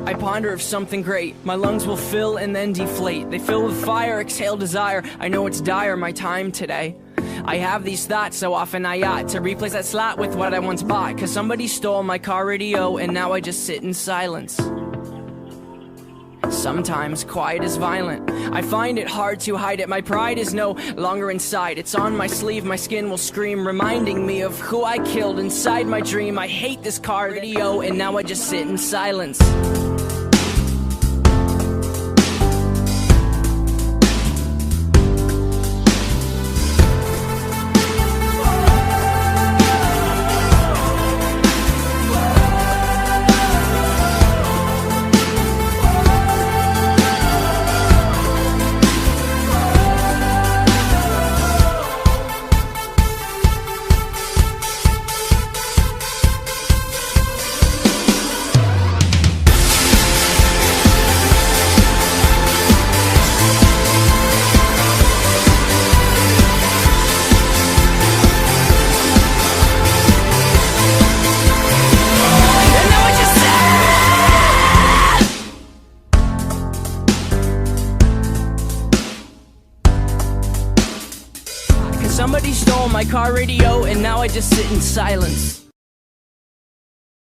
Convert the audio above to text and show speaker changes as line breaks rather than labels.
I ponder of something great. My lungs will fill and then deflate. They fill with fire, exhale desire. I know it's dire, my time today. I have these thoughts, so often I ought to replace that slot with what I once bought. Cause somebody stole my car radio and now I just sit in silence. Sometimes quiet is violent. I find it hard to hide it. My pride is no longer inside. It's on my sleeve, my skin will scream, reminding me of who I killed inside my dream. I hate this car radio and now I just sit in silence. Somebody stole my car radio and now I just sit in silence.